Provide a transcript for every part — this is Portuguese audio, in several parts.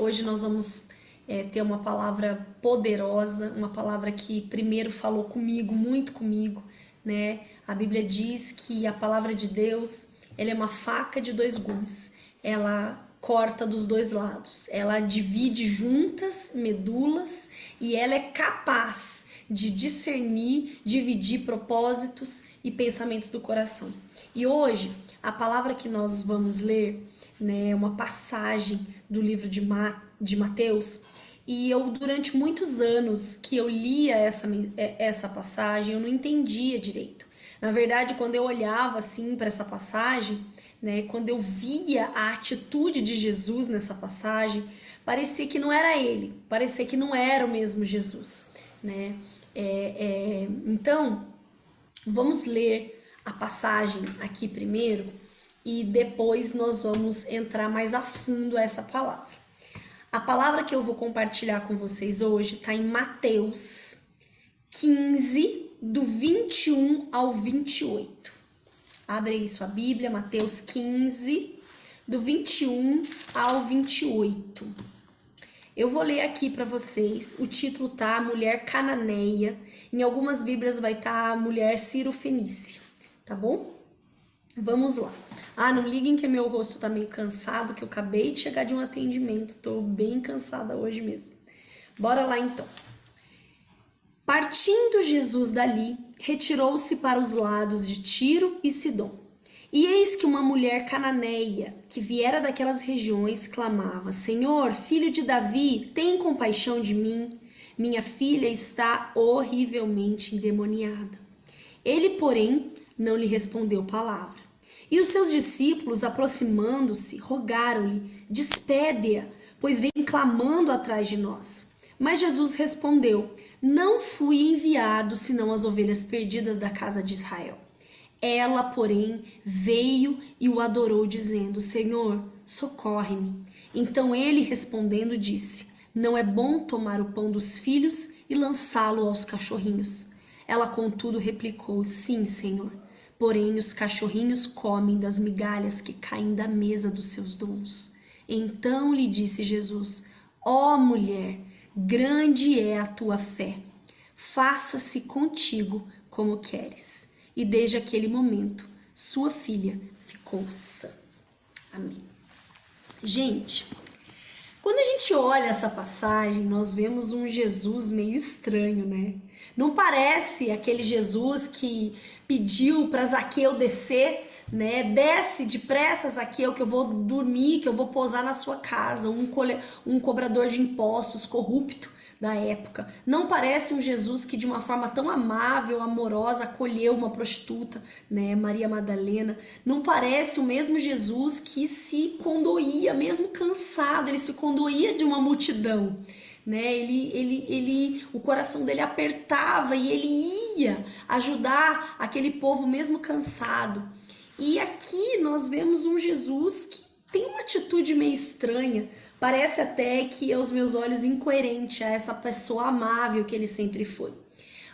Hoje nós vamos ter uma palavra poderosa, uma palavra que primeiro falou comigo, muito comigo, né? A Bíblia diz que a palavra de Deus, ela é uma faca de dois gumes. Ela corta dos dois lados. Ela divide juntas medulas e ela é capaz de discernir, dividir propósitos e pensamentos do coração. E hoje, a palavra que nós vamos ler, né, uma passagem do livro de Mateus, e eu durante muitos anos que eu lia essa passagem, eu não entendia direito. Na verdade, quando eu olhava assim para essa passagem, né, quando eu via a atitude de Jesus nessa passagem, parecia que não era ele, parecia que não era o mesmo Jesus, né? Então, vamos ler a passagem aqui primeiro e depois nós vamos entrar mais a fundo essa palavra. A palavra que eu vou compartilhar com vocês hoje está em Mateus 15, do 21 ao 28. Abre aí sua Bíblia, Mateus 15, do 21 ao 28. Eu vou ler aqui para vocês, o título tá Mulher Cananeia, em algumas Bíblias vai estar Mulher Ciro-Fenícia, tá bom? Vamos lá. Não liguem que meu rosto tá meio cansado, que eu acabei de chegar de um atendimento, tô bem cansada hoje mesmo. Bora lá então. Partindo Jesus dali, retirou-se para os lados de Tiro e Sidom. E eis que uma mulher cananeia, que viera daquelas regiões, clamava: Senhor, filho de Davi, tem compaixão de mim. Minha filha está horrivelmente endemoniada. Ele, porém, não lhe respondeu palavra. E os seus discípulos, aproximando-se, rogaram-lhe: despede-a, pois vem clamando atrás de nós. Mas Jesus respondeu: não fui enviado senão as ovelhas perdidas da casa de Israel. Ela, porém, veio e o adorou, dizendo: Senhor, socorre-me. Então ele, respondendo, disse: não é bom tomar o pão dos filhos e lançá-lo aos cachorrinhos. Ela, contudo, replicou: sim, Senhor. Porém, os cachorrinhos comem das migalhas que caem da mesa dos seus donos. Então lhe disse Jesus: ó mulher, grande é a tua fé. Faça-se contigo como queres. E desde aquele momento, sua filha ficou sã. Amém. Gente, quando a gente olha essa passagem, nós vemos um Jesus meio estranho, né? Não parece aquele Jesus que pediu para Zaqueu descer, né? Desce depressa, Zaqueu, que eu vou dormir, que eu vou posar na sua casa. Um cobrador de impostos corrupto da época. Não parece um Jesus que de uma forma tão amável, amorosa, acolheu uma prostituta, né, Maria Madalena. Não parece o mesmo Jesus que se condoía, mesmo cansado, ele se condoía de uma multidão, né? O coração dele apertava e ele ia ajudar aquele povo mesmo cansado. E aqui nós vemos um Jesus que tem uma atitude meio estranha, parece até que aos meus olhos incoerente a essa pessoa amável que ele sempre foi.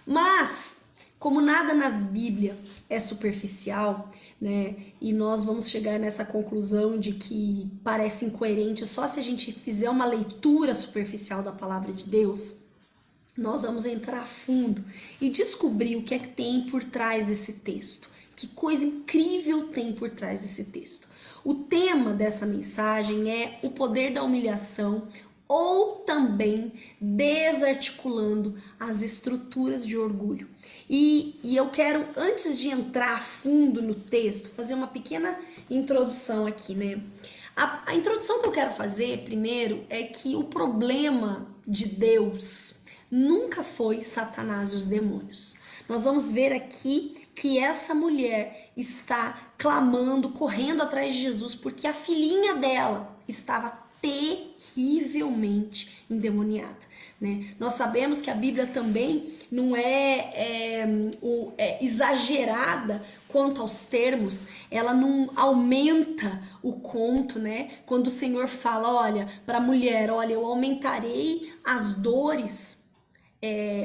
Mas, como nada na Bíblia é superficial, né, e nós vamos chegar nessa conclusão de que parece incoerente só se a gente fizer uma leitura superficial da palavra de Deus, nós vamos entrar a fundo e descobrir o que é que tem por trás desse texto. Que coisa incrível tem por trás desse texto. O tema dessa mensagem é o poder da humilhação ou também desarticulando as estruturas de orgulho. E eu quero, antes de entrar a fundo no texto, fazer uma pequena introdução aqui, né? A introdução que eu quero fazer primeiro é que o problema de Deus nunca foi Satanás e os demônios. Nós vamos ver aqui que essa mulher está clamando, correndo atrás de Jesus, porque a filhinha dela estava terrivelmente endemoniada, né? Nós sabemos que a Bíblia também não é exagerada quanto aos termos, ela não aumenta o conto, né? Quando o Senhor fala, olha, para a mulher, olha, eu aumentarei as dores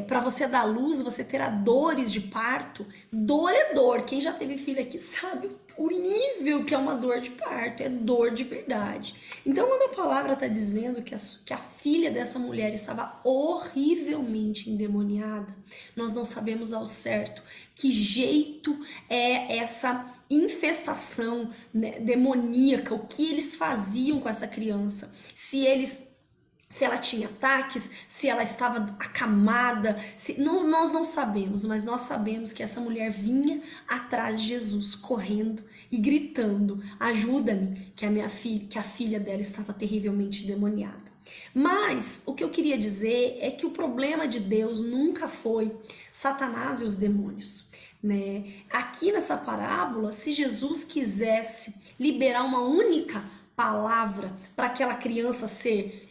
para você dar luz, você terá dores de parto. Dor é dor. Quem já teve filho aqui sabe o nível que é uma dor de parto. É dor de verdade. Então, quando a palavra está dizendo que a filha dessa mulher estava horrivelmente endemoniada, nós não sabemos ao certo que jeito é essa infestação, né, demoníaca, o que eles faziam com essa criança. Se ela tinha ataques, se ela estava acamada, nós não sabemos, mas nós sabemos que essa mulher vinha atrás de Jesus, correndo e gritando: ajuda-me, que a filha dela estava terrivelmente endemoniada. Mas o que eu queria dizer é que o problema de Deus nunca foi Satanás e os demônios, né? Aqui nessa parábola, se Jesus quisesse liberar uma única palavra para aquela criança ser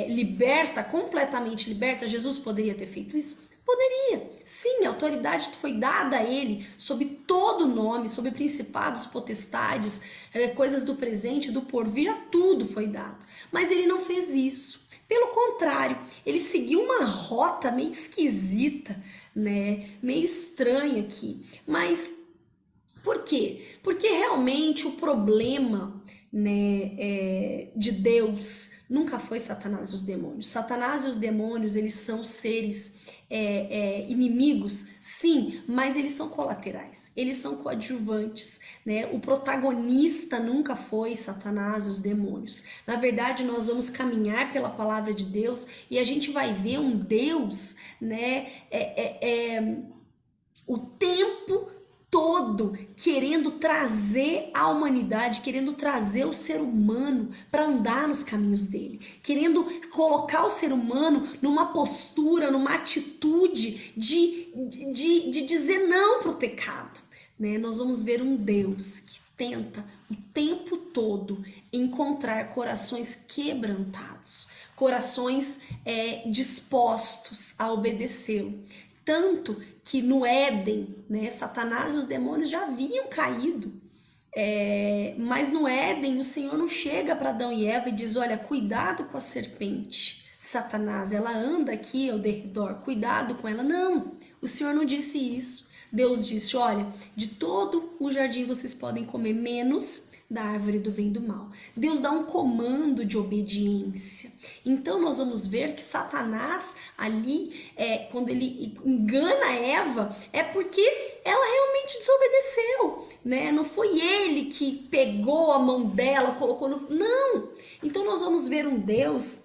liberta, completamente liberta, Jesus poderia ter feito isso? Poderia. Sim, a autoridade foi dada a ele sob todo nome, sob principados, potestades, coisas do presente, do porvir, a tudo foi dado. Mas ele não fez isso. Pelo contrário, ele seguiu uma rota meio esquisita, né? Meio estranha aqui. Mas por quê? Porque realmente o problema, né, de Deus nunca foi Satanás e os demônios. Satanás e os demônios, eles são seres inimigos, sim, mas eles são colaterais, eles são coadjuvantes, né? O protagonista nunca foi Satanás e os demônios. Na verdade, nós vamos caminhar pela palavra de Deus e a gente vai ver um Deus, né, o tempo todo querendo trazer a humanidade, querendo trazer o ser humano para andar nos caminhos dele, querendo colocar o ser humano numa postura, numa atitude de dizer não para o pecado, né? Nós vamos ver um Deus que tenta o tempo todo encontrar corações quebrantados, corações dispostos a obedecê-lo. Tanto que no Éden, né, Satanás e os demônios já haviam caído. Mas no Éden o Senhor não chega para Adão e Eva e diz: olha, cuidado com a serpente, Satanás, ela anda aqui ao derredor, cuidado com ela. Não, o Senhor não disse isso. Deus disse: olha, de todo o jardim vocês podem comer, menos da árvore do bem e do mal. Deus dá um comando de obediência. Então nós vamos ver que Satanás ali, quando ele engana Eva, é porque ela realmente desobedeceu, né? Não foi ele que pegou a mão dela, colocou no... Não! Então nós vamos ver um Deus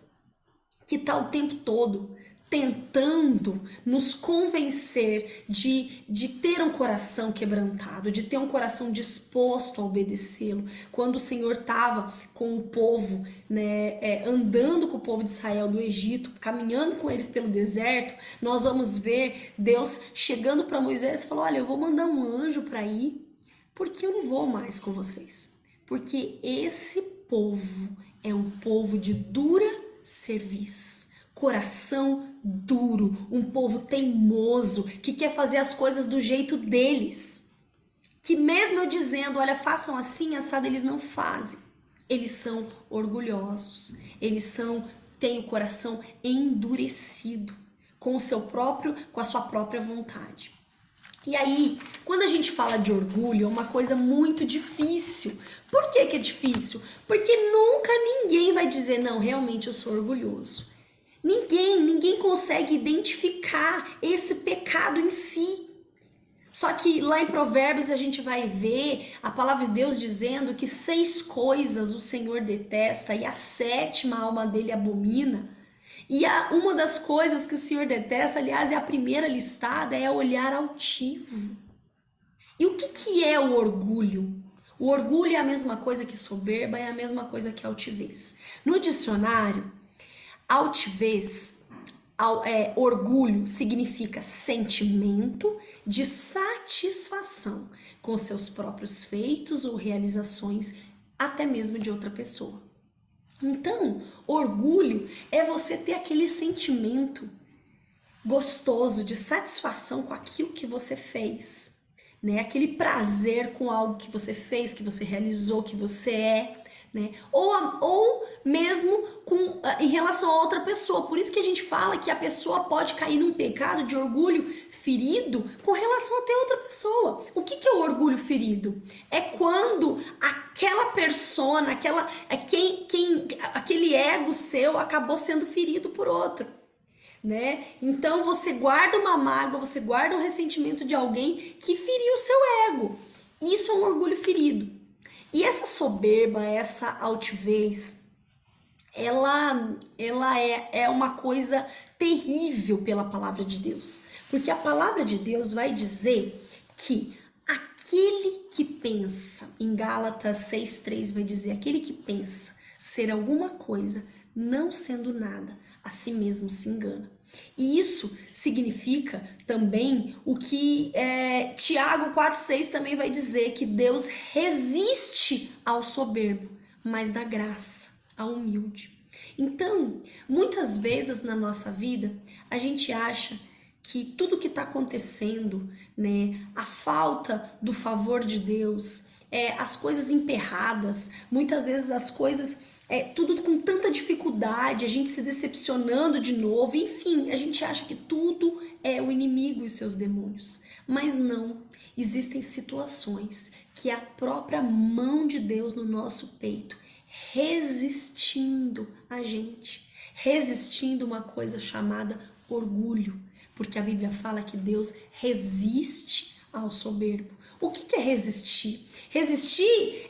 que está o tempo todo tentando nos convencer de ter um coração quebrantado, de ter um coração disposto a obedecê-lo. Quando o Senhor estava com o povo, né, andando com o povo de Israel do Egito, caminhando com eles pelo deserto, nós vamos ver Deus chegando para Moisés e falou: olha, eu vou mandar um anjo para ir, porque eu não vou mais com vocês. Porque esse povo é um povo de dura cerviz, coração duro, um povo teimoso, que quer fazer as coisas do jeito deles. Que mesmo eu dizendo, olha, façam assim, assado, eles não fazem. Eles são orgulhosos, têm o coração endurecido, com a sua própria vontade. E aí, quando a gente fala de orgulho, é uma coisa muito difícil. Por que é difícil? Porque nunca ninguém vai dizer: não, realmente eu sou orgulhoso. Ninguém consegue identificar esse pecado em si. Só que lá em Provérbios a gente vai ver a palavra de Deus dizendo que 6 coisas o Senhor detesta e a 7ª alma dele abomina. E uma das coisas que o Senhor detesta, aliás, é a primeira listada, é olhar altivo. E o que é o orgulho? O orgulho é a mesma coisa que soberba, é a mesma coisa que altivez. No dicionário, altivez, orgulho significa sentimento de satisfação com seus próprios feitos ou realizações, até mesmo de outra pessoa. Então, orgulho é você ter aquele sentimento gostoso de satisfação com aquilo que você fez, né? Aquele prazer com algo que você fez, que você realizou, que você é. né? Ou mesmo em relação a outra pessoa. Por isso que a gente fala que a pessoa pode cair num pecado de orgulho ferido com relação a ter outra pessoa. O que é o orgulho ferido? É quando aquela persona, aquele ego seu acabou sendo ferido por outro, né? Então você guarda uma mágoa, você guarda um ressentimento de alguém que feriu o seu ego. Isso é um orgulho ferido. E essa soberba, essa altivez, ela é uma coisa terrível pela palavra de Deus. Porque a palavra de Deus vai dizer que aquele que pensa, em Gálatas 6:3 vai dizer, aquele que pensa ser alguma coisa, não sendo nada, a si mesmo se engana. E isso significa também o que Tiago 4:6 também vai dizer, que Deus resiste ao soberbo, mas dá graça ao humilde. Então, muitas vezes na nossa vida, a gente acha que tudo que está acontecendo, né, a falta do favor de Deus, as coisas emperradas, muitas vezes as coisas, tudo com tanta dificuldade, a gente se decepcionando de novo, enfim, a gente acha que tudo é o inimigo e seus demônios. Mas não, existem situações que a própria mão de Deus no nosso peito, resistindo a gente, resistindo uma coisa chamada orgulho. Porque a Bíblia fala que Deus resiste ao soberbo. O que é resistir? Resistir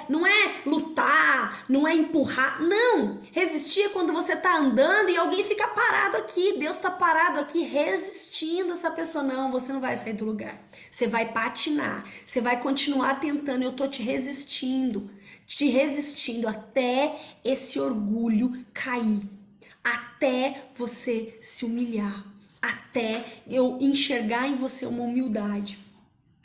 não é lutar, não é empurrar, não. Resistir é quando você está andando e alguém fica parado aqui. Deus está parado aqui resistindo essa pessoa. Não, você não vai sair do lugar. Você vai patinar, você vai continuar tentando. Eu estou te resistindo até esse orgulho cair, até você se humilhar, até eu enxergar em você uma humildade.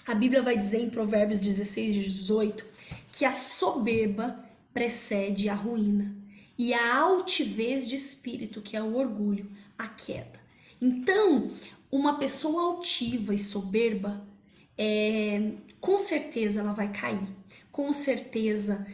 A Bíblia vai dizer em Provérbios 16:18 que a soberba precede a ruína e a altivez de espírito, que é o orgulho, a queda. Então, uma pessoa altiva e soberba, com certeza ela vai cair. Com certeza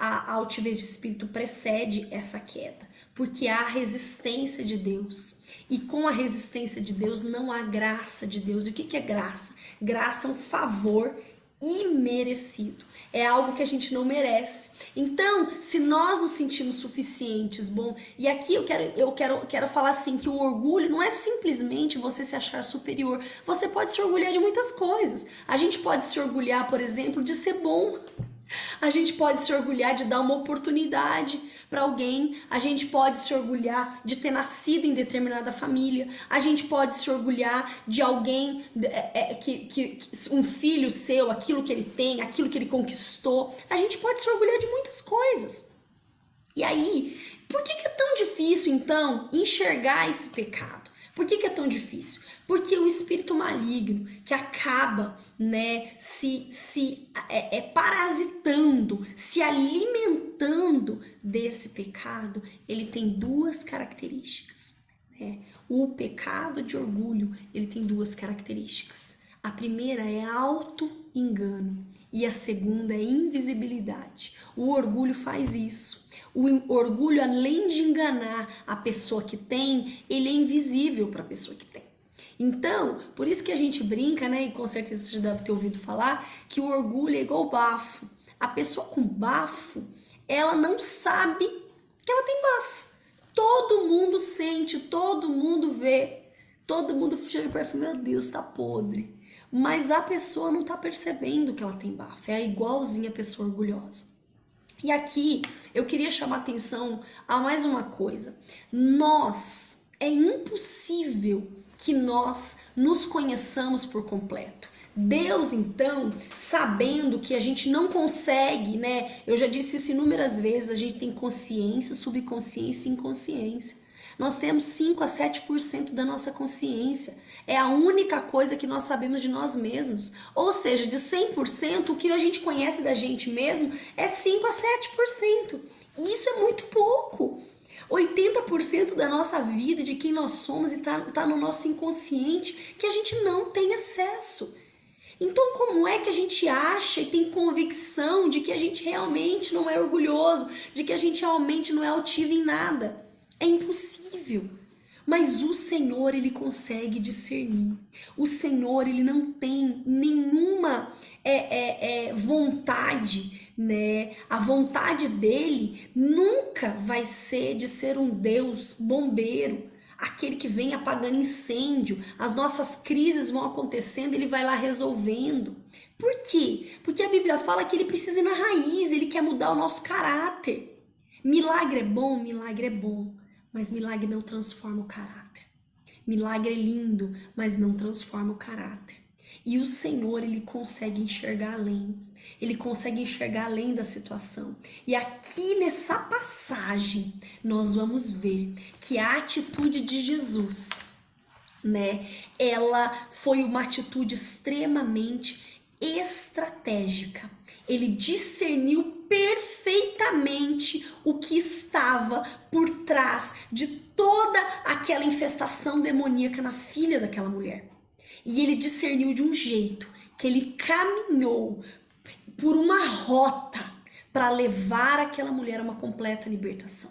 a altivez de espírito precede essa queda, porque há resistência de Deus. E com a resistência de Deus não há graça de Deus. E o que é graça? Graça é um favor imerecido. É algo que a gente não merece. Então, se nós nos sentimos suficientes, bom, e aqui eu quero falar assim, que o orgulho não é simplesmente você se achar superior. Você pode se orgulhar de muitas coisas. A gente pode se orgulhar, por exemplo, de ser bom. A gente pode se orgulhar de dar uma oportunidade para alguém, a gente pode se orgulhar de ter nascido em determinada família, a gente pode se orgulhar de alguém, um filho seu, aquilo que ele tem, aquilo que ele conquistou, a gente pode se orgulhar de muitas coisas. E aí, por que é tão difícil então enxergar esse pecado? Por que é tão difícil? Porque o espírito maligno que acaba, né, parasitando, se alimentando desse pecado, ele tem duas características, né? O pecado de orgulho, ele tem duas características. A primeira é auto-engano e a segunda é invisibilidade. O orgulho faz isso. O orgulho, além de enganar a pessoa que tem, ele é invisível para a pessoa que tem. Então, por isso que a gente brinca, né? E com certeza você já deve ter ouvido falar que o orgulho é igual bafo. A pessoa com bafo, ela não sabe que ela tem bafo. Todo mundo sente, todo mundo vê, todo mundo chega perto e fala, meu Deus, tá podre. Mas a pessoa não tá percebendo que ela tem bafo. É igualzinha a pessoa orgulhosa. E aqui eu queria chamar atenção a mais uma coisa. É impossível que nós nos conheçamos por completo. Deus, então, sabendo que a gente não consegue, né? Eu já disse isso inúmeras vezes, a gente tem consciência, subconsciência e inconsciência. Nós temos 5 a 7% da nossa consciência. É a única coisa que nós sabemos de nós mesmos. Ou seja, de 100%, o que a gente conhece da gente mesmo é 5 a 7%. E isso é muito pouco. 80% da nossa vida, de quem nós somos, está no nosso inconsciente, que a gente não tem acesso. Então, como é que a gente acha e tem convicção de que a gente realmente não é orgulhoso, de que a gente realmente não é altivo em nada? É impossível. Mas o Senhor, ele consegue discernir. O Senhor, ele não tem nenhuma vontade, né? A vontade dele nunca vai ser de ser um Deus bombeiro, aquele que vem apagando incêndio. As nossas crises vão acontecendo, ele vai lá resolvendo. Por quê? Porque a Bíblia fala que ele precisa ir na raiz, ele quer mudar o nosso caráter. Milagre é bom, mas milagre não transforma o caráter. Milagre é lindo, mas não transforma o caráter. E o Senhor, ele consegue enxergar além. Ele consegue enxergar além da situação. E aqui nessa passagem, nós vamos ver que a atitude de Jesus, né, ela foi uma atitude extremamente estratégica. Ele discerniu perfeitamente o que estava por trás de toda aquela infestação demoníaca na filha daquela mulher. E ele discerniu de um jeito que ele caminhou por uma rota para levar aquela mulher a uma completa libertação.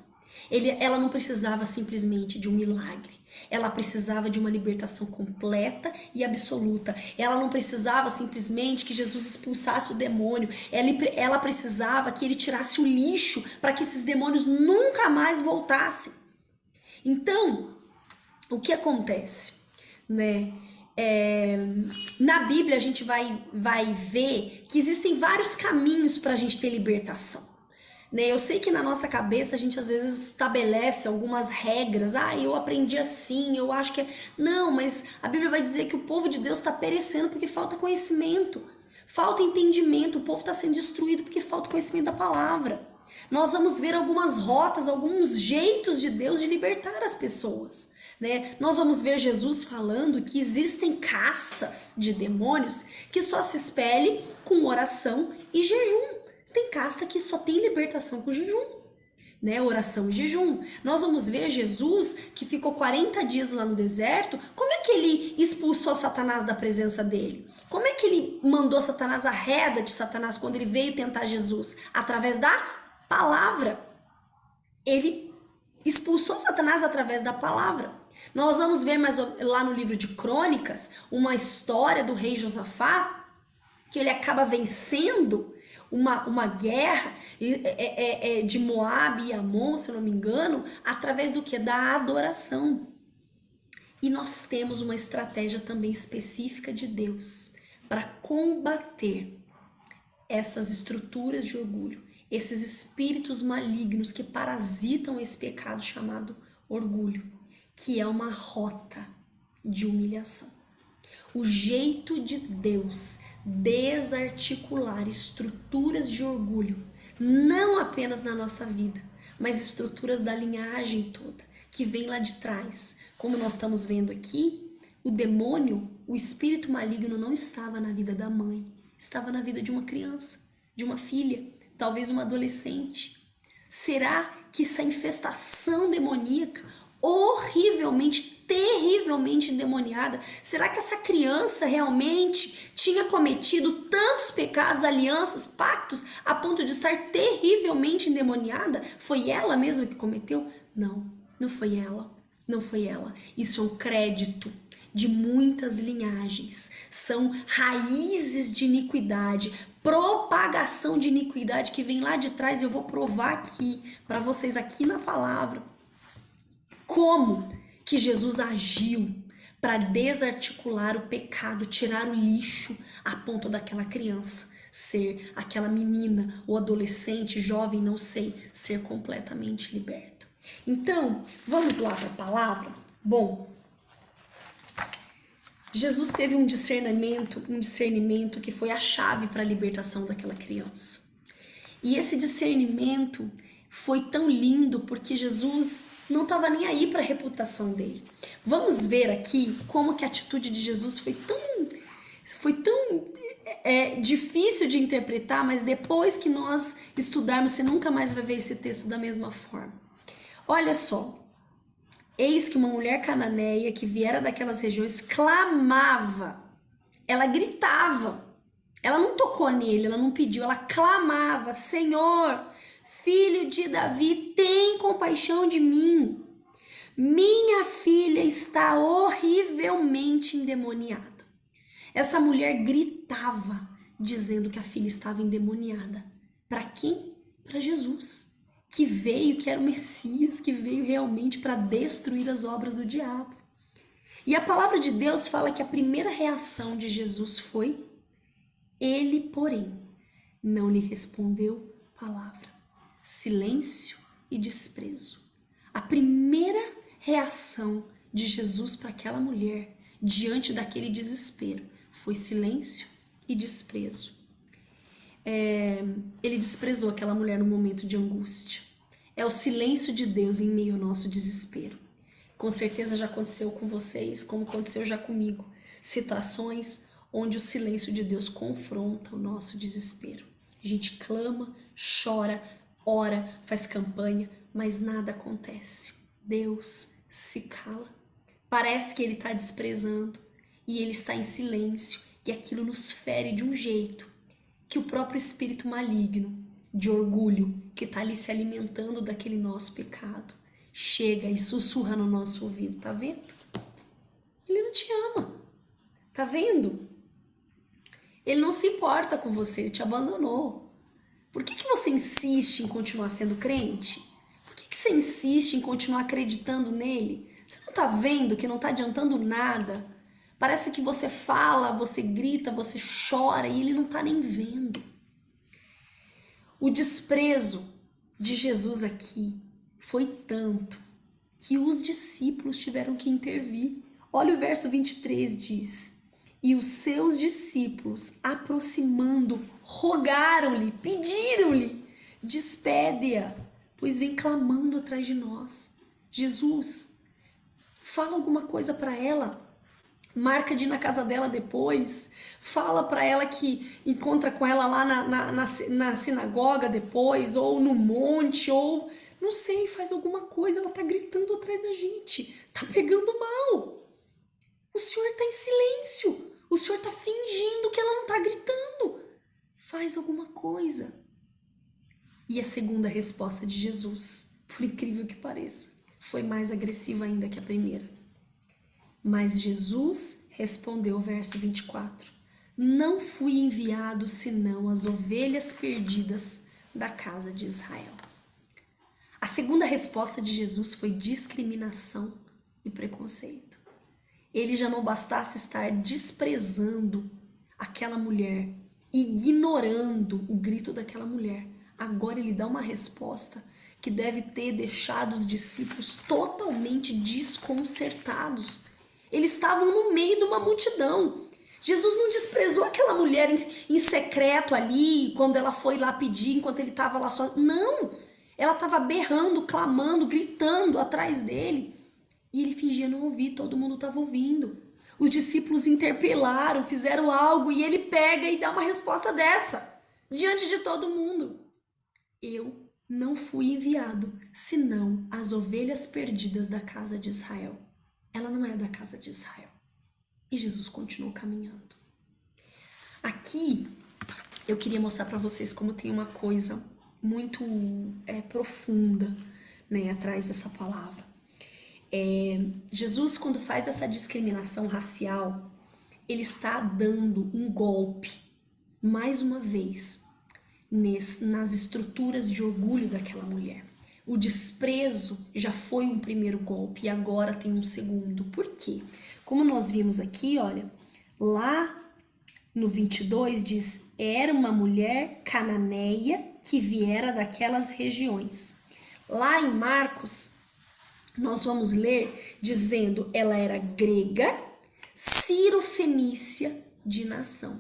Ela não precisava simplesmente de um milagre. Ela precisava de uma libertação completa e absoluta. Ela não precisava simplesmente que Jesus expulsasse o demônio. Ela precisava que ele tirasse o lixo para que esses demônios nunca mais voltassem. Então, o que acontece, né? Na Bíblia a gente vai ver que existem vários caminhos para a gente ter libertação. Né? Eu sei que na nossa cabeça a gente às vezes estabelece algumas regras. Eu aprendi assim, eu acho que é... Não, mas a Bíblia vai dizer que o povo de Deus está perecendo porque falta conhecimento, falta entendimento, o povo está sendo destruído porque falta conhecimento da palavra. Nós vamos ver algumas rotas, alguns jeitos de Deus de libertar as pessoas. Né? Nós vamos ver Jesus falando que existem castas de demônios que só se expelem com oração e jejum. Tem casta que só tem libertação com jejum, né? Oração e jejum. Nós vamos ver Jesus que ficou 40 dias lá no deserto. Como é que ele expulsou Satanás da presença dele? Como é que ele mandou Satanás, a reda de Satanás, quando ele veio tentar Jesus? Através da palavra. Ele expulsou Satanás através da palavra. Nós vamos ver mais lá no livro de Crônicas uma história do rei Josafá, que ele acaba vencendo uma guerra de Moabe e Amon, se eu não me engano, através do que? Da adoração. E nós temos uma estratégia também específica de Deus para combater essas estruturas de orgulho, esses espíritos malignos que parasitam esse pecado chamado orgulho, que é uma rota de humilhação. O jeito de Deus desarticular estruturas de orgulho, não apenas na nossa vida, mas estruturas da linhagem toda, que vem lá de trás. Como nós estamos vendo aqui, o demônio, o espírito maligno não estava na vida da mãe, estava na vida de uma criança, de uma filha, talvez uma adolescente. Será que essa infestação demoníaca, horrivelmente, terrivelmente endemoniada, será que essa criança realmente tinha cometido tantos pecados, alianças, pactos, a ponto de estar terrivelmente endemoniada? Foi ela mesma que cometeu? Não, não foi ela. Não foi ela. Isso é um crédito de muitas linhagens. São raízes de iniquidade, propagação de iniquidade que vem lá de trás. Eu vou provar aqui para vocês, aqui na palavra, como que Jesus agiu para desarticular o pecado, tirar o lixo a ponto daquela criança ser, aquela menina ou adolescente, jovem, não sei, ser completamente liberto. Então, vamos lá para a palavra? Bom, Jesus teve um discernimento que foi a chave para a libertação daquela criança. E esse discernimento foi tão lindo porque Jesus não estava nem aí para a reputação dele. Vamos ver aqui como que a atitude de Jesus foi tão difícil de interpretar, mas depois que nós estudarmos, você nunca mais vai ver esse texto da mesma forma. Olha só. Eis que uma mulher cananeia que viera daquelas regiões clamava ela gritava. Ela não tocou nele, ela não pediu, ela clamava: Senhor, filho de Davi, tem compaixão de mim. Minha filha está horrivelmente endemoniada. Essa mulher gritava, dizendo que a filha estava endemoniada. Para quem? Para Jesus, que veio, que era o Messias, que veio realmente para destruir as obras do diabo. E a palavra de Deus fala que a primeira reação de Jesus foi: ele, porém, não lhe respondeu palavra. Silêncio e desprezo. A primeira reação de Jesus para aquela mulher, diante daquele desespero, foi silêncio e desprezo. Ele desprezou aquela mulher no momento de angústia. É o silêncio de Deus em meio ao nosso desespero. Com certeza já aconteceu com vocês, como aconteceu já comigo. Situações onde o silêncio de Deus confronta o nosso desespero. A gente clama, chora, ora, faz campanha, mas nada acontece. Deus se cala. Parece que ele está desprezando e ele está em silêncio, e aquilo nos fere de um jeito que o próprio espírito maligno de orgulho que está ali se alimentando daquele nosso pecado chega e sussurra no nosso ouvido. Tá vendo? Ele não te ama. Tá vendo? Ele não se importa com você, ele te abandonou. Por que você insiste em continuar sendo crente? Por que você insiste em continuar acreditando nele? Você não tá vendo que não tá adiantando nada? Parece que você fala, você grita, você chora e ele não tá nem vendo. O desprezo de Jesus aqui foi tanto que os discípulos tiveram que intervir. Olha o verso 23, diz: e os seus discípulos, aproximando, rogaram-lhe, pediram-lhe: despede-a, pois vem clamando atrás de nós. Jesus, fala alguma coisa para ela, marca de ir na casa dela depois, fala para ela que encontra com ela lá na sinagoga depois, ou no monte, ou não sei, faz alguma coisa. Ela tá gritando atrás da gente, tá pegando mal. O Senhor tá em silêncio, o Senhor tá fingindo que ela não tá gritando. Faz alguma coisa. E a segunda resposta de Jesus, por incrível que pareça, foi mais agressiva ainda que a primeira. Mas Jesus respondeu, verso 24: não fui enviado senão as ovelhas perdidas da casa de Israel. A segunda resposta de Jesus foi discriminação e preconceito. Ele já não bastasse estar desprezando aquela mulher, ignorando o grito daquela mulher. Agora ele dá uma resposta que deve ter deixado os discípulos totalmente desconcertados. Eles estavam no meio de uma multidão. Jesus não desprezou aquela mulher em secreto ali, quando ela foi lá pedir, enquanto ele estava lá só. Não! Ela estava berrando, clamando, gritando atrás dele. E ele fingia não ouvir, todo mundo estava ouvindo. Os discípulos interpelaram, fizeram algo, e ele pega e dá uma resposta dessa, diante de todo mundo. Eu não fui enviado, senão as ovelhas perdidas da casa de Israel. Ela não é da casa de Israel. E Jesus continuou caminhando. Aqui, eu queria mostrar para vocês como tem uma coisa muito profunda, né, atrás dessa palavra. Jesus, quando faz essa discriminação racial, ele está dando um golpe, mais uma vez, nas estruturas de orgulho daquela mulher. O desprezo já foi um primeiro golpe e agora tem um segundo. Por quê? Como nós vimos aqui, olha, lá no 22 diz: era uma mulher cananeia que viera daquelas regiões. Lá em Marcos, nós vamos ler dizendo: ela era grega, cirofenícia de nação,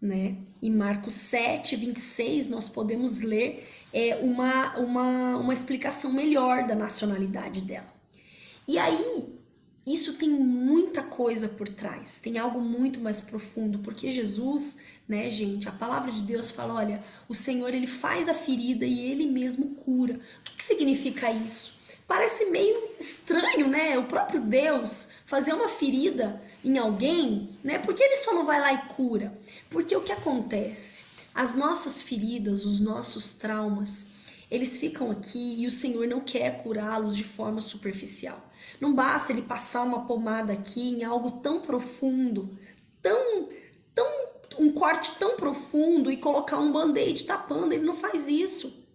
né? Em Marcos 7, 26, nós podemos ler uma explicação melhor da nacionalidade dela. E aí, isso tem muita coisa por trás, tem algo muito mais profundo, porque Jesus, né, gente, a palavra de Deus fala: olha, o Senhor, ele faz a ferida e ele mesmo cura. O que significa isso? Parece meio estranho, né? O próprio Deus fazer uma ferida em alguém, né? Por que ele só não vai lá e cura? Porque o que acontece? As nossas feridas, os nossos traumas, eles ficam aqui e o Senhor não quer curá-los de forma superficial. Não basta ele passar uma pomada aqui em algo tão profundo, um corte tão profundo e colocar um band-aid tapando. Ele não faz isso.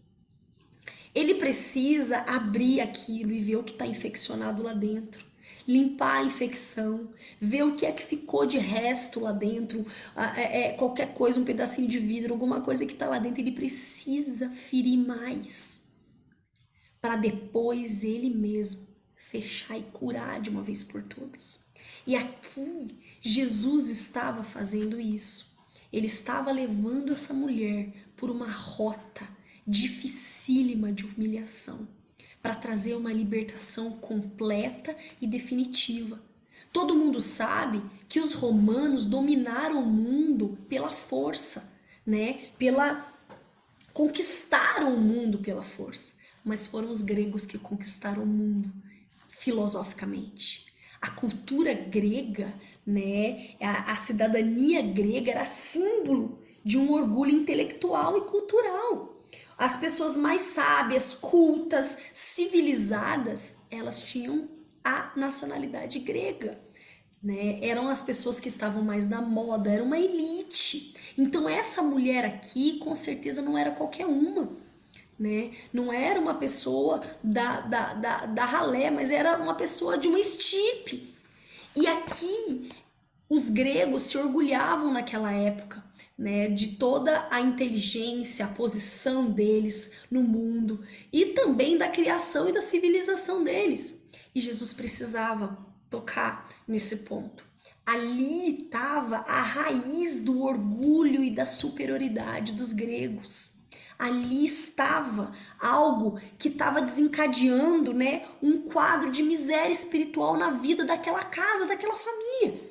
Ele precisa abrir aquilo e ver o que está infeccionado lá dentro, limpar a infecção, ver o que é que ficou de resto lá dentro, qualquer coisa, um pedacinho de vidro, alguma coisa que está lá dentro. Ele precisa ferir mais, para depois ele mesmo fechar e curar de uma vez por todas. E aqui Jesus estava fazendo isso. Ele estava levando essa mulher por uma rota dificílima de humilhação, para trazer uma libertação completa e definitiva. Todo mundo sabe que os romanos dominaram o mundo pela força, né? Conquistaram o mundo pela força, mas foram os gregos que conquistaram o mundo filosoficamente. A cultura grega, né? A cidadania grega era símbolo de um orgulho intelectual e cultural. As pessoas mais sábias, cultas, civilizadas, elas tinham a nacionalidade grega, né? Eram as pessoas que estavam mais na moda, era uma elite. Então essa mulher aqui, com certeza, não era qualquer uma, né? Não era uma pessoa da ralé, mas era uma pessoa de uma estirpe. E aqui os gregos se orgulhavam naquela época, né, de toda a inteligência, a posição deles no mundo e também da criação e da civilização deles. E Jesus precisava tocar nesse ponto. Ali estava a raiz do orgulho e da superioridade dos gregos. Ali estava algo que estava desencadeando, né, um quadro de miséria espiritual na vida daquela casa, daquela família.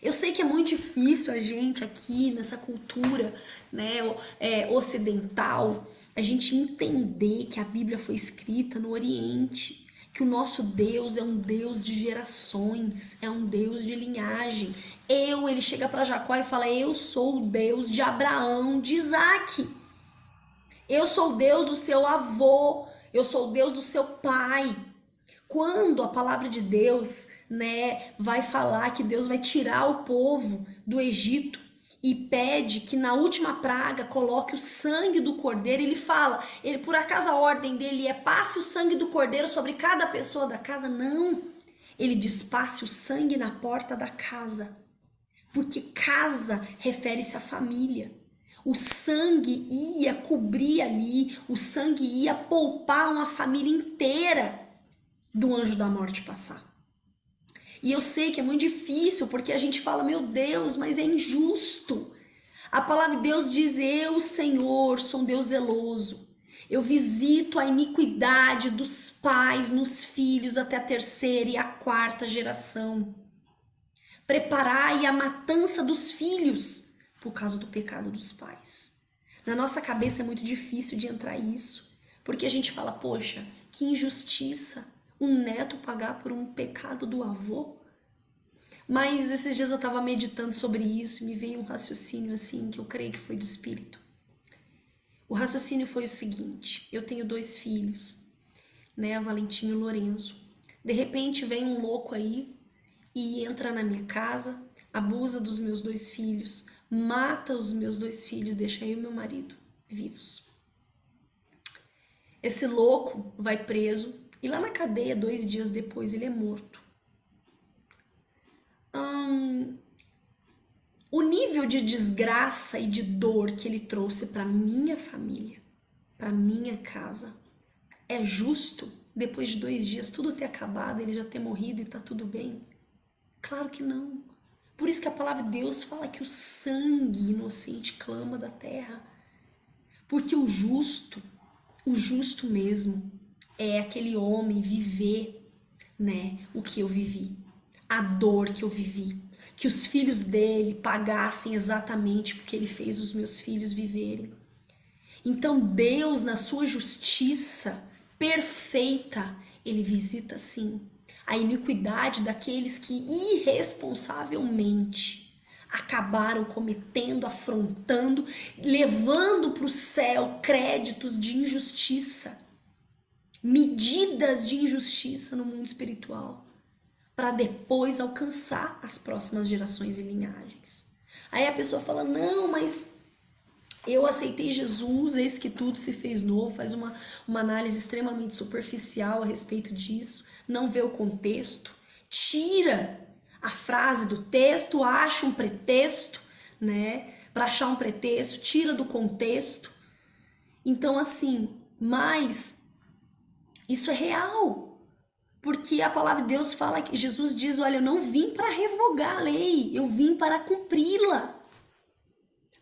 Eu sei que é muito difícil a gente aqui nessa cultura, né, ocidental, a gente entender que a Bíblia foi escrita no Oriente, que o nosso Deus é um Deus de gerações, é um Deus de linhagem. Ele chega para Jacó e fala: eu sou o Deus de Abraão, de Isaac. Eu sou o Deus do seu avô, eu sou o Deus do seu pai. Quando a palavra de Deus, né, vai falar que Deus vai tirar o povo do Egito e pede que na última praga coloque o sangue do cordeiro, ele fala, por acaso a ordem dele é passe o sangue do cordeiro sobre cada pessoa da casa? Não, ele diz passe o sangue na porta da casa, porque casa refere-se à família. O sangue ia cobrir ali, o sangue ia poupar uma família inteira do anjo da morte passar. E eu sei que é muito difícil, porque a gente fala, meu Deus, mas é injusto. A palavra de Deus diz, eu, Senhor, sou um Deus zeloso. Eu visito a iniquidade dos pais nos filhos até a terceira e a quarta geração. Preparai a matança dos filhos por causa do pecado dos pais. Na nossa cabeça é muito difícil de entrar isso, porque a gente fala, poxa, que injustiça um neto pagar por um pecado do avô. Mas esses dias eu estava meditando sobre isso e me veio um raciocínio assim, que eu creio que foi do Espírito. O raciocínio foi o seguinte, eu tenho 2 filhos, né, Valentim e Lorenzo. De repente vem um louco aí e entra na minha casa, abusa dos meus 2 filhos, mata os meus 2 filhos, deixa eu e meu marido vivos. Esse louco vai preso e lá na cadeia, 2 dias depois, ele é morto. O nível de desgraça e de dor que ele trouxe para minha família, para minha casa, é justo depois de 2 dias tudo ter acabado, ele já ter morrido e tá tudo bem? Claro que não. Por isso que a palavra de Deus fala que o sangue inocente clama da terra. Porque o justo mesmo, é aquele homem viver, né, o que eu vivi, a dor que eu vivi, que os filhos dele pagassem exatamente porque ele fez os meus filhos viverem. Então Deus, na sua justiça, perfeita, ele visita sim a iniquidade daqueles que irresponsavelmente acabaram cometendo, afrontando, levando para o céu créditos de injustiça, medidas de injustiça no mundo espiritual, para depois alcançar as próximas gerações e linhagens. Aí a pessoa fala, não, mas eu aceitei Jesus, eis que tudo se fez novo, faz uma análise extremamente superficial a respeito disso, não vê o contexto, tira a frase do texto, acha um pretexto, né? Para achar um pretexto, tira do contexto. Então, assim, mas isso é real. Porque a palavra de Deus fala que Jesus diz, olha, eu não vim para revogar a lei, eu vim para cumpri-la.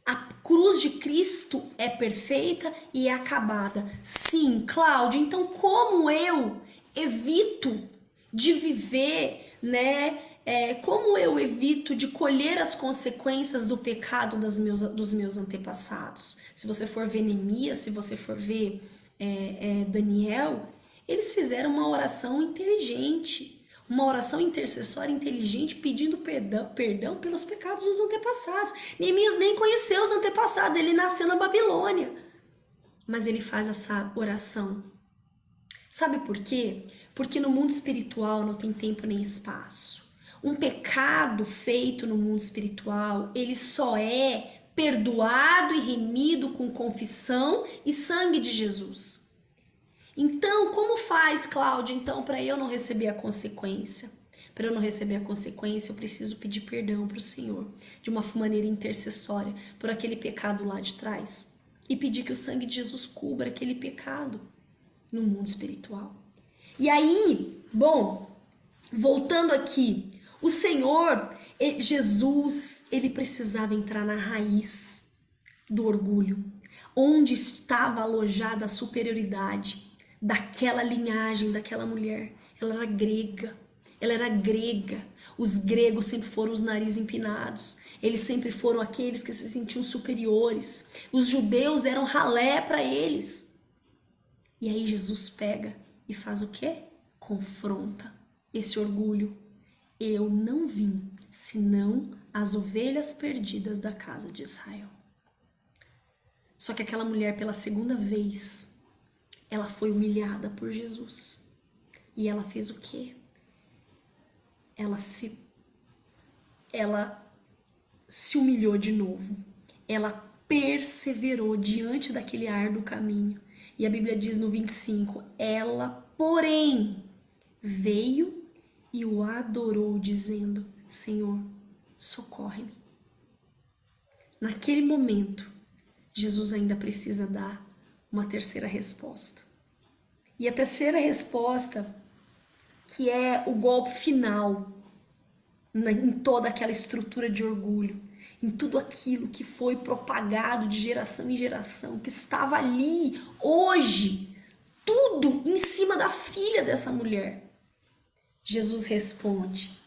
A cruz de Cristo é perfeita e é acabada. Sim, Cláudia, então como eu evito de viver, né? Como eu evito de colher as consequências do pecado dos meus antepassados? Se você for ver Neemias, se você for ver Daniel, eles fizeram uma oração inteligente, uma oração intercessória inteligente, pedindo perdão pelos pecados dos antepassados. Neemias nem conheceu os antepassados, ele nasceu na Babilônia. Mas ele faz essa oração. Sabe por quê? Porque no mundo espiritual não tem tempo nem espaço. Um pecado feito no mundo espiritual, ele só é perdoado e remido com confissão e sangue de Jesus. Então, como faz, Cláudia, então, para eu não receber a consequência? Para eu não receber a consequência, eu preciso pedir perdão para o Senhor, de uma maneira intercessória, por aquele pecado lá de trás. E pedir que o sangue de Jesus cubra aquele pecado no mundo espiritual. E aí, bom, voltando aqui, o Senhor, Jesus, ele precisava entrar na raiz do orgulho, onde estava alojada a superioridade daquela linhagem, daquela mulher. Ela era grega. Os gregos sempre foram os narizes empinados. Eles sempre foram aqueles que se sentiam superiores. Os judeus eram ralé para eles. E aí Jesus pega e faz o quê? Confronta esse orgulho. Eu não vim, senão as ovelhas perdidas da casa de Israel. Só que aquela mulher, pela segunda vez, ela foi humilhada por Jesus. E ela fez o quê? Ela se humilhou de novo. Ela perseverou diante daquele árduo caminho. E a Bíblia diz no 25, ela, porém, veio e o adorou, dizendo, Senhor, socorre-me. Naquele momento, Jesus ainda precisa dar uma terceira resposta. E a terceira resposta, que é o golpe final em toda aquela estrutura de orgulho, em tudo aquilo que foi propagado de geração em geração, que estava ali hoje, tudo em cima da filha dessa mulher. Jesus responde.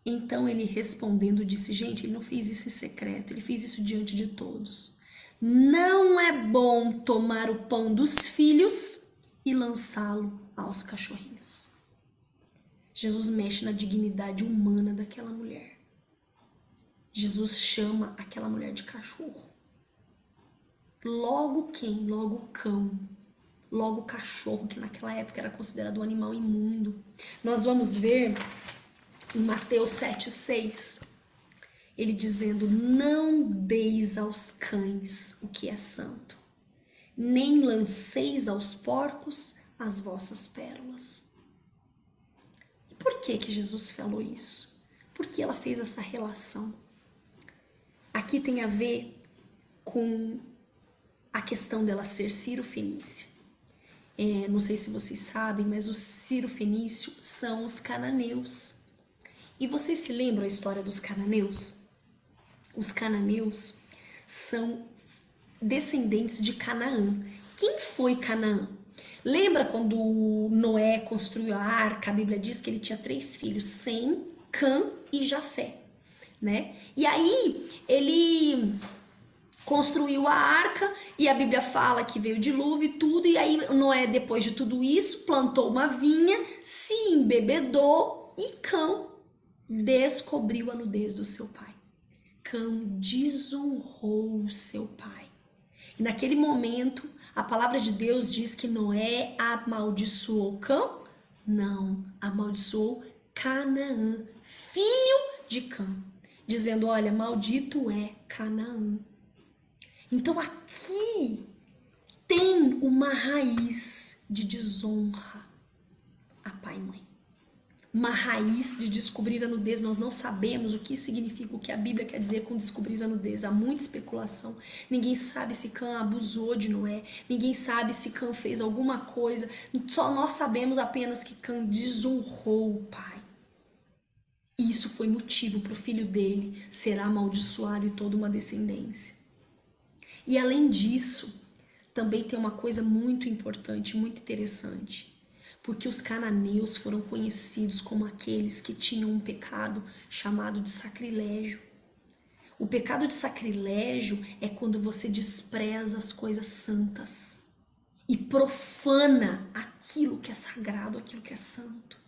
Então ele respondendo disse, gente, ele não fez isso em secreto, ele fez isso diante de todos. Não é bom tomar o pão dos filhos e lançá-lo aos cachorrinhos. Jesus mexe na dignidade humana daquela mulher. Jesus chama aquela mulher de cachorro. Logo quem? Logo o cão. Logo o cachorro, que naquela época era considerado um animal imundo. Nós vamos ver em Mateus 7,6, ele dizendo, não deis aos cães o que é santo, nem lanceis aos porcos as vossas pérolas. E por que Jesus falou isso? Porque ela fez essa relação. Aqui tem a ver com a questão dela ser Ciro-fenícia. Não sei se vocês sabem, mas os Ciro-fenícios são os cananeus. E vocês se lembram a história dos cananeus? Os cananeus são descendentes de Canaã. Quem foi Canaã? Lembra quando Noé construiu a arca? A Bíblia diz que ele tinha 3 filhos, Sem, Cã e Jafé, né? E aí ele construiu a arca, e a Bíblia fala que veio dilúvio e tudo, e aí Noé, depois de tudo isso, plantou uma vinha, se embebedou e Cão descobriu a nudez do seu pai. Cão desonrou seu pai. E naquele momento, a palavra de Deus diz que Noé amaldiçoou Cão? Não, amaldiçoou Canaã, filho de Cão, dizendo: olha, maldito é Canaã. Então aqui tem uma raiz de desonra a pai e mãe. Uma raiz de descobrir a nudez. Nós não sabemos o que significa, o que a Bíblia quer dizer com descobrir a nudez. Há muita especulação. Ninguém sabe se Cã abusou de Noé. Ninguém sabe se Cã fez alguma coisa. Só nós sabemos apenas que Cã desonrou o pai. E isso foi motivo para o filho dele ser amaldiçoado e toda uma descendência. E além disso, também tem uma coisa muito importante, muito interessante, porque os cananeus foram conhecidos como aqueles que tinham um pecado chamado de sacrilégio. O pecado de sacrilégio é quando você despreza as coisas santas e profana aquilo que é sagrado, aquilo que é santo.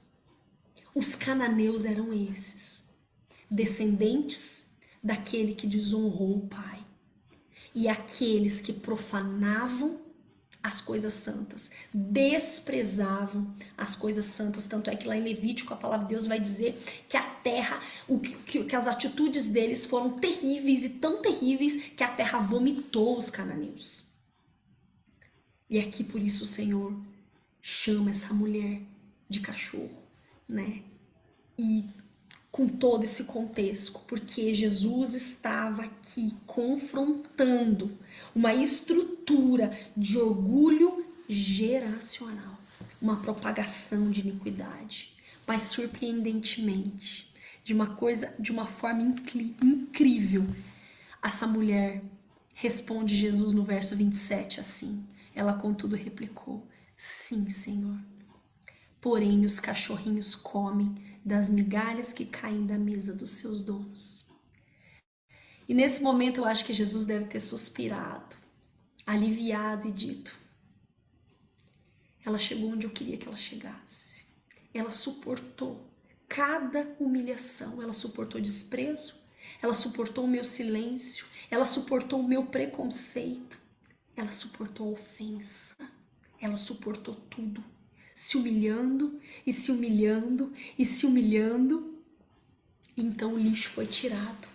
Os cananeus eram esses, descendentes daquele que desonrou o pai. E aqueles que profanavam as coisas santas, desprezavam as coisas santas. Tanto é que lá em Levítico a palavra de Deus vai dizer que a terra, que as atitudes deles foram terríveis e tão terríveis que a terra vomitou os cananeus. E aqui por isso o Senhor chama essa mulher de cachorro, né? E com todo esse contexto, porque Jesus estava aqui confrontando uma estrutura de orgulho geracional, uma propagação de iniquidade, mas surpreendentemente, de uma forma incrível, essa mulher responde Jesus no verso 27 assim. Ela contudo replicou: sim, Senhor. Porém, os cachorrinhos comem das migalhas que caem da mesa dos seus donos. E nesse momento eu acho que Jesus deve ter suspirado, aliviado e dito: ela chegou onde eu queria que ela chegasse. Ela suportou cada humilhação, ela suportou desprezo, ela suportou o meu silêncio, ela suportou o meu preconceito, ela suportou a ofensa, ela suportou tudo. Se humilhando, e se humilhando, e se humilhando. Então o lixo foi tirado.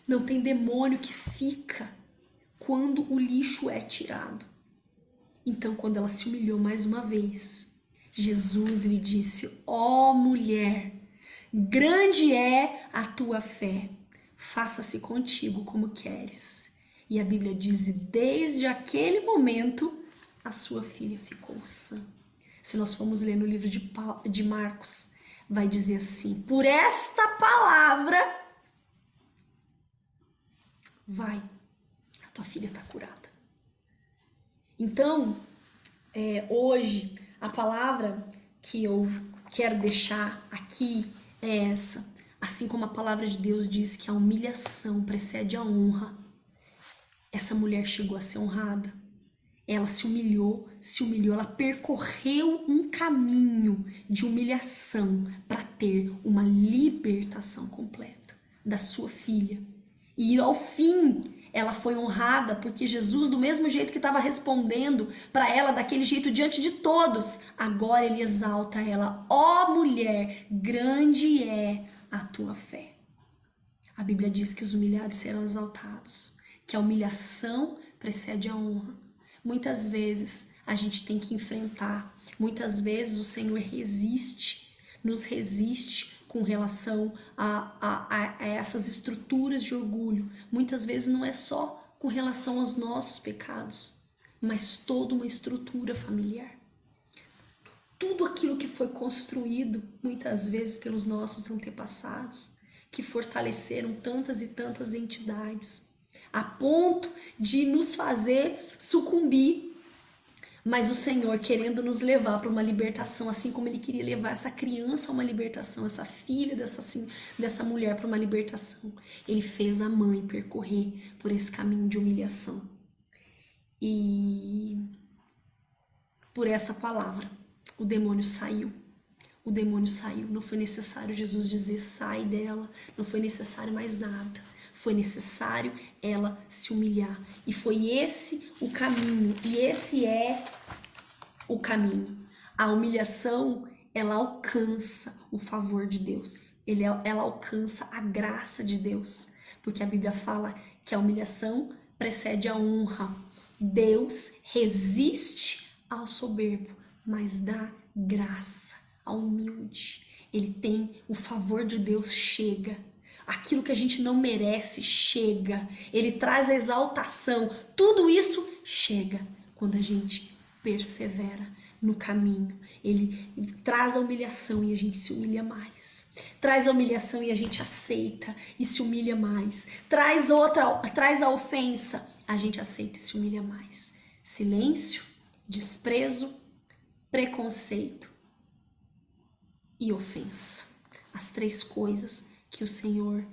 Não tem demônio que fica quando o lixo é tirado. Então quando ela se humilhou mais uma vez, Jesus lhe disse: ó mulher, grande é a tua fé, faça-se contigo como queres. E a Bíblia diz: desde aquele momento a sua filha ficou sã. Se nós formos ler no livro de Marcos, vai dizer assim: por esta palavra, vai, a tua filha está curada. Então, hoje, a palavra que eu quero deixar aqui é essa. Assim como a palavra de Deus diz que a humilhação precede a honra, essa mulher chegou a ser honrada. Ela se humilhou, ela percorreu um caminho de humilhação para ter uma libertação completa da sua filha. E ao fim, ela foi honrada porque Jesus, do mesmo jeito que estava respondendo para ela, daquele jeito diante de todos, agora ele exalta ela: ó mulher, grande é a tua fé. A Bíblia diz que os humilhados serão exaltados, que a humilhação precede a honra. Muitas vezes a gente tem que enfrentar, muitas vezes o Senhor nos resiste com relação a essas estruturas de orgulho. Muitas vezes não é só com relação aos nossos pecados, mas toda uma estrutura familiar. Tudo aquilo que foi construído muitas vezes pelos nossos antepassados, que fortaleceram tantas e tantas entidades, a ponto de nos fazer sucumbir. Mas o Senhor querendo nos levar para uma libertação, assim como Ele queria levar essa criança a uma libertação, essa filha dessa mulher para uma libertação, Ele fez a mãe percorrer por esse caminho de humilhação. E por essa palavra, o demônio saiu. O demônio saiu. Não foi necessário Jesus dizer sai dela, não foi necessário mais nada. Foi necessário ela se humilhar. E foi esse o caminho. E esse é o caminho. A humilhação, ela alcança o favor de Deus. Ela alcança a graça de Deus. Porque a Bíblia fala que a humilhação precede a honra. Deus resiste ao soberbo, mas dá graça ao humilde. Ele tem o favor de Deus, chega. Aquilo que a gente não merece, chega. Ele traz a exaltação. Tudo isso chega quando a gente persevera no caminho. Ele traz a humilhação e a gente se humilha mais. Traz a humilhação e a gente aceita e se humilha mais. Traz a ofensa, a gente aceita e se humilha mais. Silêncio, desprezo, preconceito e ofensa. As 3 coisas que o Senhor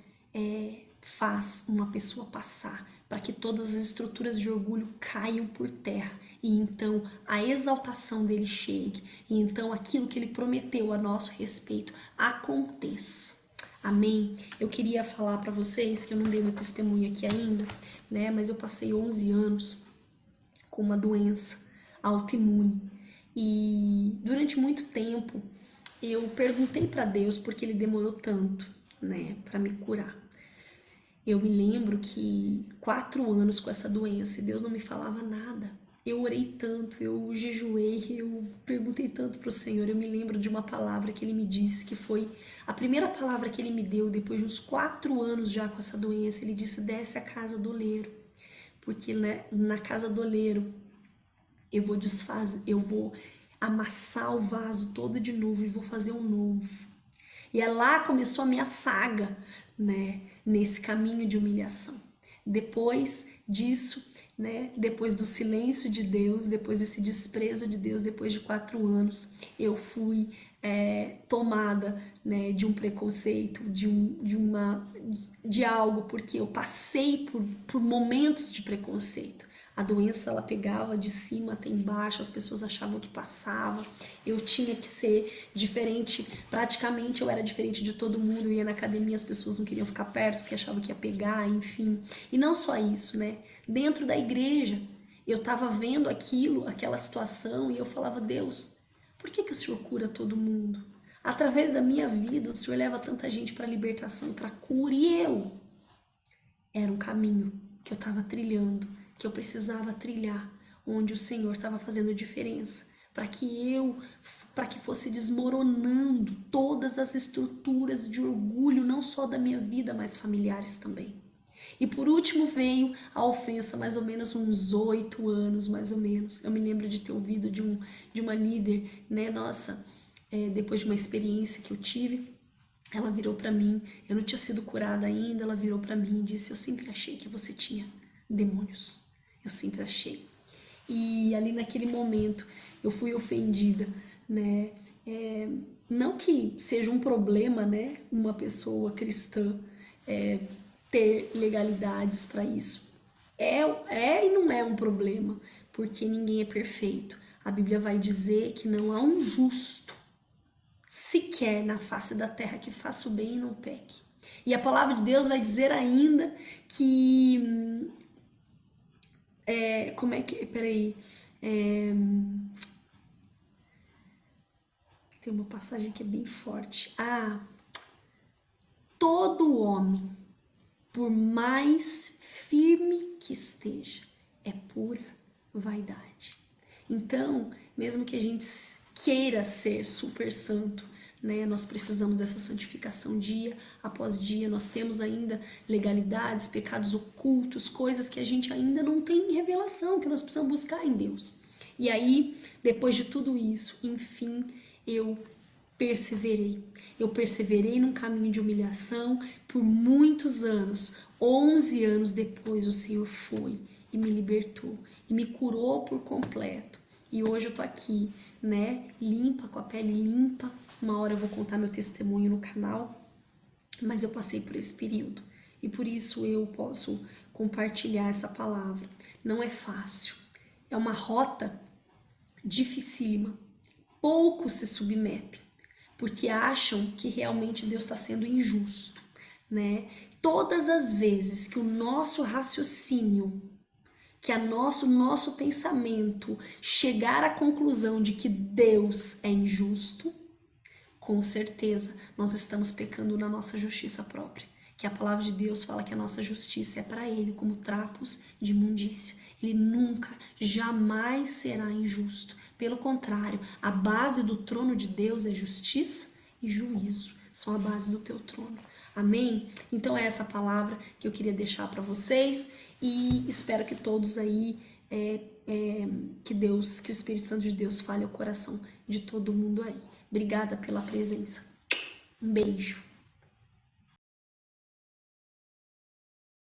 faz uma pessoa passar para que todas as estruturas de orgulho caiam por terra e então a exaltação dele chegue e então aquilo que ele prometeu a nosso respeito aconteça. Amém? Eu queria falar para vocês que eu não dei meu testemunho aqui ainda, né? Mas eu passei 11 anos com uma doença autoimune e durante muito tempo eu perguntei para Deus por que ele demorou tanto, né, para me curar. Eu me lembro que 4 anos com essa doença e Deus não me falava nada. Eu orei tanto, eu jejuei, eu perguntei tanto para o Senhor. Eu me lembro de uma palavra que Ele me disse, que foi a primeira palavra que Ele me deu depois de uns 4 anos já com essa doença. Ele disse, desce à casa do oleiro, porque né, na casa do oleiro eu vou amassar o vaso todo de novo e vou fazer um novo. E lá começou a minha saga, né, nesse caminho de humilhação. Depois disso, né, depois do silêncio de Deus, depois desse desprezo de Deus, depois de 4 anos, eu fui tomada, né, de um preconceito, de algo, porque eu passei por momentos de preconceito. A doença, ela pegava de cima até embaixo, as pessoas achavam que passava, eu tinha que ser diferente, praticamente eu era diferente de todo mundo, eu ia na academia, as pessoas não queriam ficar perto porque achavam que ia pegar, enfim. E não só isso, né? Dentro da igreja, eu tava vendo aquela situação e eu falava, Deus, por que o Senhor cura todo mundo? Através da minha vida, o Senhor leva tanta gente para libertação, para cura, e eu? Era um caminho que eu tava trilhando, que eu precisava trilhar, onde o Senhor estava fazendo diferença, para que fosse desmoronando todas as estruturas de orgulho, não só da minha vida, mas familiares também. E por último veio a ofensa, mais ou menos uns 8 anos, mais ou menos. Eu me lembro de ter ouvido de uma líder, né, nossa, depois de uma experiência que eu tive, ela virou para mim, eu não tinha sido curada ainda, ela virou para mim e disse, eu sempre achei que você tinha demônios. Eu sempre achei. E ali naquele momento eu fui ofendida, né? Não que seja um problema, né? Uma pessoa cristã ter legalidades para isso. E não é um problema, porque ninguém é perfeito. A Bíblia vai dizer que não há um justo sequer na face da terra que faça o bem e não peque. E a palavra de Deus vai dizer ainda que como é que... Peraí. Tem uma passagem que é bem forte. Todo homem, por mais firme que esteja, é pura vaidade. Então, mesmo que a gente queira ser super santo, né, nós precisamos dessa santificação dia após dia. Nós temos ainda legalidades, pecados ocultos, coisas que a gente ainda não tem revelação, que nós precisamos buscar em Deus. E aí, depois de tudo isso, enfim, eu perseverei. Eu perseverei num caminho de humilhação por muitos anos. 11 anos depois, o Senhor foi e me libertou e me curou por completo. E hoje eu tô aqui, né, limpa, com a pele limpa. Uma hora eu vou contar meu testemunho no canal, mas eu passei por esse período. E por isso eu posso compartilhar essa palavra. Não é fácil. É uma rota dificílima. Poucos se submetem, porque acham que realmente Deus está sendo injusto, né? Todas as vezes que o nosso raciocínio, que nosso pensamento chegar à conclusão de que Deus é injusto, com certeza nós estamos pecando na nossa justiça própria. Que a palavra de Deus fala que a nossa justiça é para Ele como trapos de imundícia. Ele nunca, jamais será injusto. Pelo contrário, a base do trono de Deus é justiça e juízo. São a base do teu trono. Amém? Então é essa palavra que eu queria deixar para vocês e espero que todos aí, que o Espírito Santo de Deus fale ao coração de todo mundo aí. Obrigada pela presença. Um beijo.